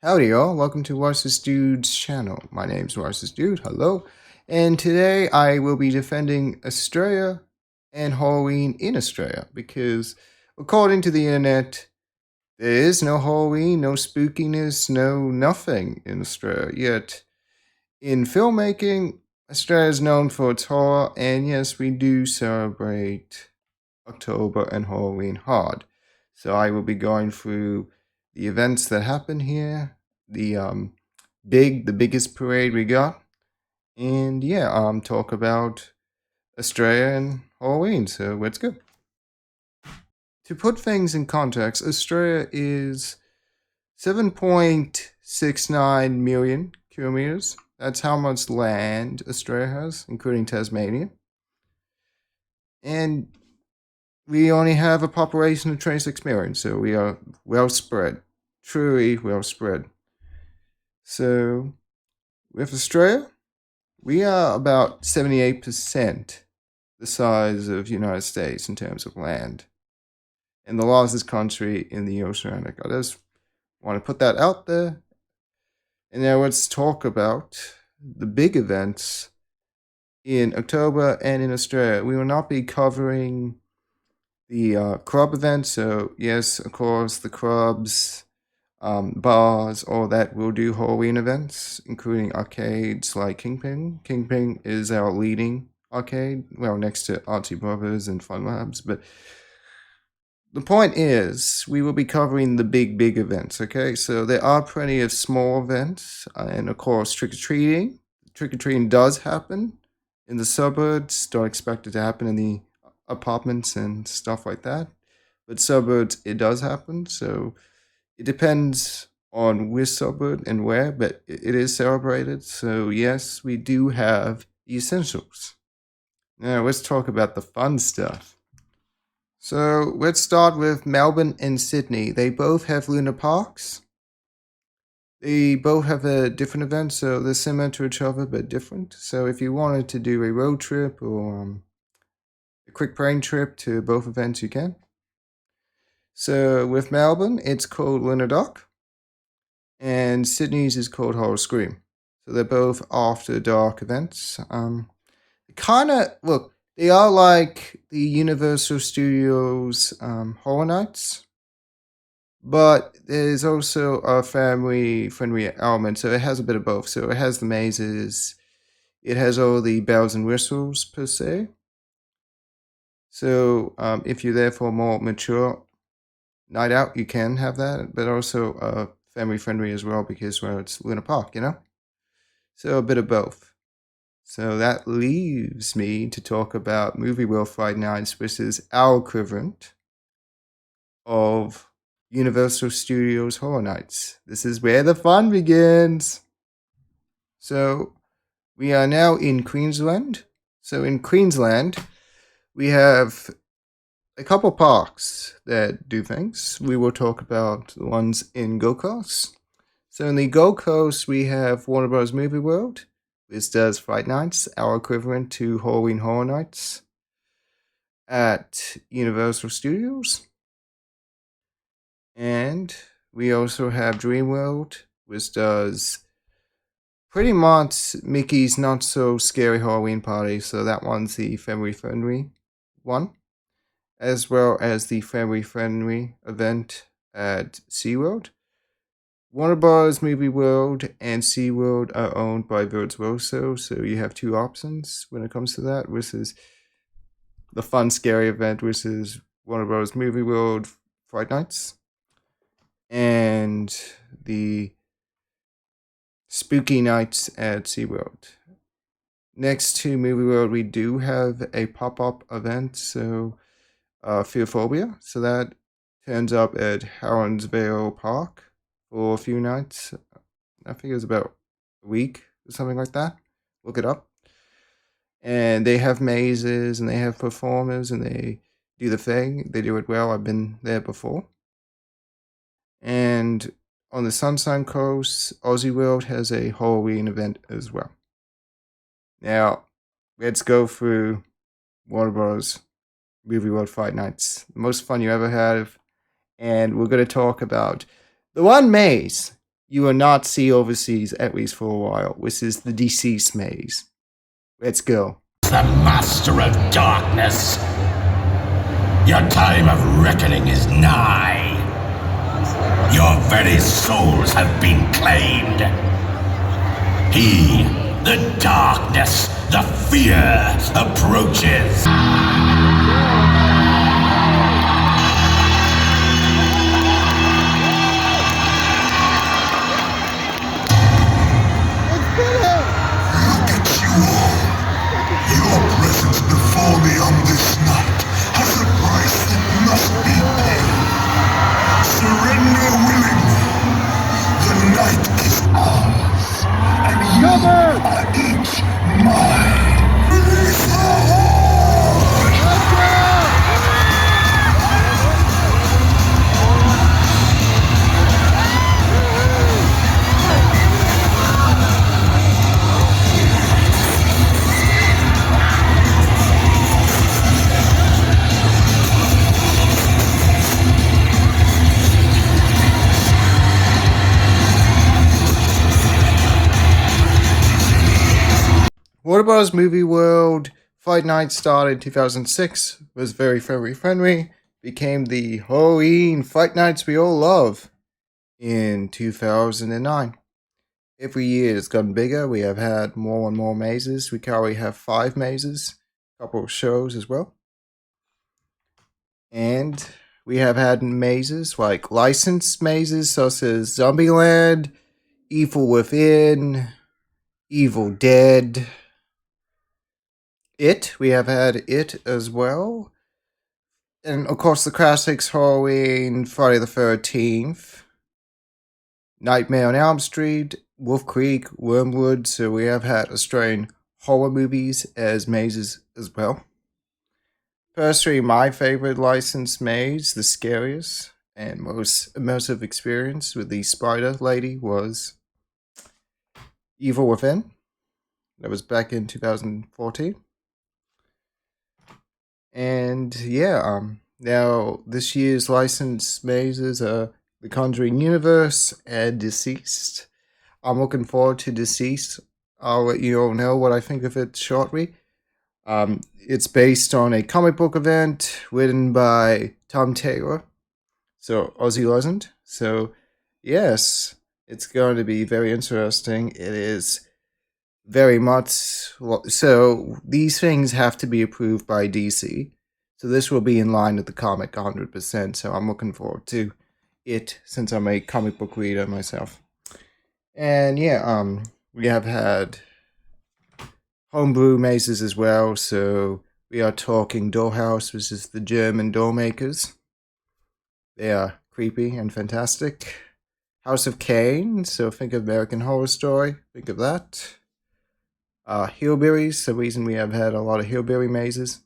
Howdy y'all, welcome to Warsis Dude's channel. My name's Warsis Dude, hello. And today I will be defending Australia and Halloween in Australia because according to the internet, there is no Halloween, no spookiness, no nothing in Australia. Yet in filmmaking, Australia is known for its horror, and yes, we do celebrate October and Halloween hard. So I will be going through the events that happen here, the biggest parade we got, and yeah, talk about Australia and Halloween. So let's go. To put things in context, Australia is 7.69 million kilometers. That's how much land Australia has, including Tasmania. And we only have a population of 26 million, so we are well spread, truly well spread. So, with Australia, we are about 78% the size of the United States in terms of land, and the largest country in the oceanic. I just want to put that out there. And now let's talk about the big events in October and in Australia. We will not be covering the club event. So yes, of course, the clubs, bars, all that will do Halloween events, including arcades like Kingpin. Kingpin is our leading arcade, well, next to Archie Brothers and Fun Labs. But the point is, we will be covering the big events, okay? So there are plenty of small events, and of course, trick-or-treating. Trick-or-treating does happen in the suburbs, don't expect it to happen in the apartments and stuff like that. But suburbs, it does happen. So it depends on which suburb and where, but it is celebrated. So yes, we do have the essentials. Now let's talk about the fun stuff. So let's start with Melbourne and Sydney. They both have Luna Parks. They both have a different event, so they're similar to each other but different. So if you wanted to do a road trip or a quick plane trip to both events, you can. So with Melbourne, it's called Luna Dock, and Sydney's is called Horror Scream. So they're both after dark events. Kind of look, they are like the Universal Studios Horror Nights, but there's also a family-friendly element. So it has a bit of both. So it has the mazes, it has all the bells and whistles per se. So if you're there for a more mature night out, you can have that, but also family friendly as well because well, it's Luna Park, you know. So a bit of both. So that leaves me to talk about Movie World Fright Nights, which is our equivalent of Universal Studios Horror Nights. This is where the fun begins. So we are now in Queensland. So in Queensland, we have a couple parks that do things. We will talk about the ones in Gold Coast. So in the Gold Coast, we have Warner Bros. Movie World, which does Fright Nights, our equivalent to Halloween Horror Nights at Universal Studios. And we also have Dreamworld, which does pretty much Mickey's Not So Scary Halloween Party. So that one's the family friendly one, as well as the family-friendly event at SeaWorld. Warner Bros. Movie World and SeaWorld are owned by Virtuoso, so you have two options when it comes to that, which is the fun, scary event, which is Warner Bros. Movie World Fright Nights, and the spooky nights at SeaWorld. Next to Movie World, we do have a pop-up event, so Fearphobia. So that turns up at Helensvale Park for a few nights. I think it was about a week or something like that. Look it up. And they have mazes and they have performers and they do the thing. They do it well. I've been there before. And on the Sunshine Coast, Aussie World has a Halloween event as well. Now, let's go through Warner Bros. Movie World Fright Nights. The most fun you ever have. And we're going to talk about the one maze you will not see overseas, at least for a while, which is the Deceased maze. Let's go. The master of darkness. Your time of reckoning is nigh. Your very souls have been claimed. He, the darkness, the fear approaches. Your presence before me on this night has a price that must be paid. Surrender willingly. The night is ours, and you are each mine. Release the Warner Bros. Movie World Fright Night started in 2006, was very family friendly, became the Halloween Fright Nights we all love in 2009. Every year it's gotten bigger. We have had more and more mazes. We currently have 5 mazes, a couple of shows as well. And we have had mazes like licensed mazes such as Zombieland, Evil Within, Evil Dead. We have had It as well. And of course the classics Halloween, Friday the 13th, Nightmare on Elm Street, Wolf Creek, Wormwood. So we have had Australian horror movies as mazes as well. Personally, my favorite licensed maze, the scariest and most immersive experience with the spider lady was Evil Within. That was back in 2014. And yeah, now this year's licensed mazes are The Conjuring Universe and Deceased. I'm looking forward to Deceased. I'll let you all know what I think of it shortly. It's based on a comic book event written by Tom Taylor, so Ozzy Legend. So yes, it's going to be very interesting. It is very much so. These things have to be approved by DC, so this will be in line with the comic 100%. So I'm looking forward to it since I'm a comic book reader myself. And yeah, we have had homebrew mazes as well. So we are talking Dollhouse, which is the German doll makers. They are creepy and fantastic. House of Cain, so think of American Horror Story, think of that. Hillbillies, the reason we have had a lot of hillbilly mazes.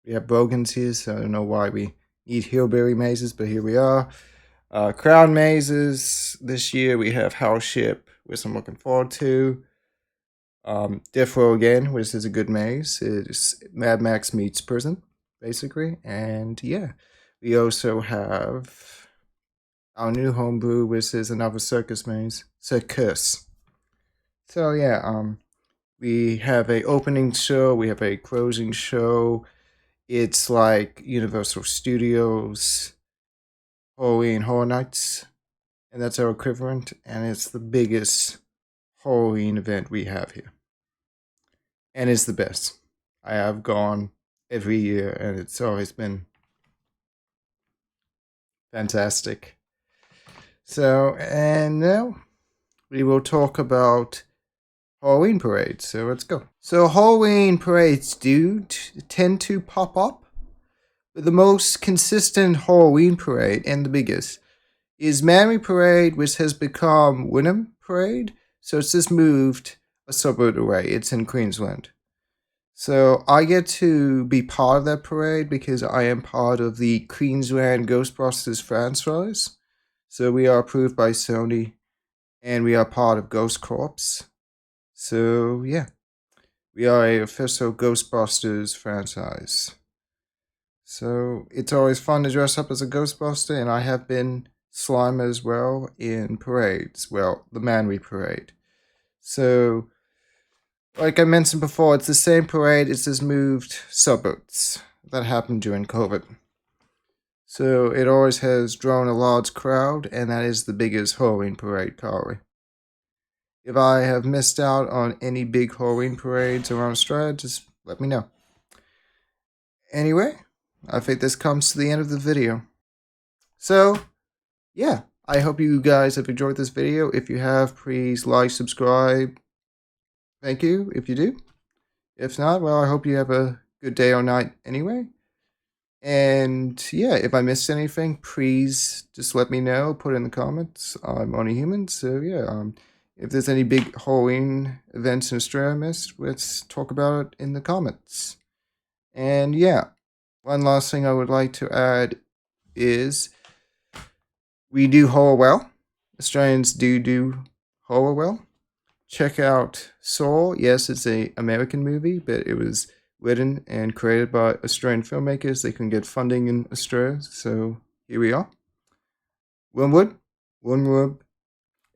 We have Bogans here, so I don't know why we need hillbilly mazes, but here we are. Crown mazes, this year we have House Ship, which I'm looking forward to. Death Row again, which is a good maze. It's Mad Max meets prison, basically. And yeah, we also have our new homebrew, which is another circus maze. Circus. So yeah, we have a opening show, we have a closing show. It's like Universal Studios Halloween Horror Nights, and that's our equivalent, and it's the biggest Halloween event we have here. And it's the best. I have gone every year, and it's always been fantastic. So, and now we will talk about Halloween parades. So let's go. So Halloween parades do tend to pop up, but the most consistent Halloween parade and the biggest is Miami Parade, which has become Wynnum Parade. So it's just moved a suburb away. It's in Queensland. So I get to be part of that parade because I am part of the Queensland Ghostbusters franchise. So we are approved by Sony, and we are part of Ghost Corps. So yeah, we are a official Ghostbusters franchise. So it's always fun to dress up as a Ghostbuster, and I have been slime as well in parades. Well, the Manly Parade. So, like I mentioned before, it's the same parade, it's just moved suburbs. That happened during COVID. So it always has drawn a large crowd, and that is the biggest Halloween parade currently. If I have missed out on any big Halloween parades around Australia, just let me know. Anyway, I think this comes to the end of the video. So, yeah, I hope you guys have enjoyed this video. If you have, please like, subscribe. Thank you if you do. If not, well, I hope you have a good day or night anyway. And yeah, if I missed anything, please just let me know. Put it in the comments. I'm only human, so yeah. If there's any big Halloween events in Australia I missed, let's talk about it in the comments. And yeah, one last thing I would like to add is we do horror well. Australians do horror well. Check out Saw. Yes, it's an American movie, but it was written and created by Australian filmmakers. They can get funding in Australia, so here we are. Wormwood.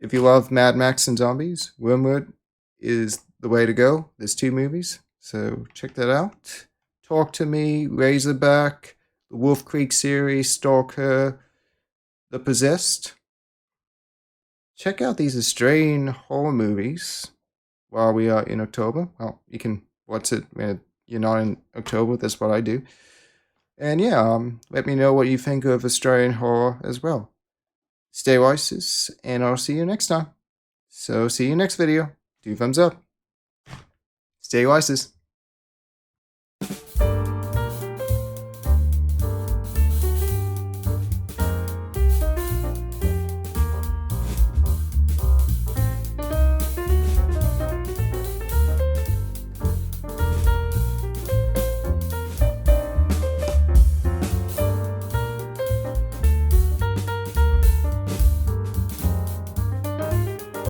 If you love Mad Max and zombies, Wormwood is the way to go. There's 2 movies, so check that out. Talk to Me, Razorback, the Wolf Creek series, Stalker, The Possessed. Check out these Australian horror movies while we are in October. Well, you can watch it when you're not in October. That's what I do. And yeah, let me know what you think of Australian horror as well. Stay Oasis, and I'll see you next time. So see you next video. 2 thumbs up. Stay Oasis.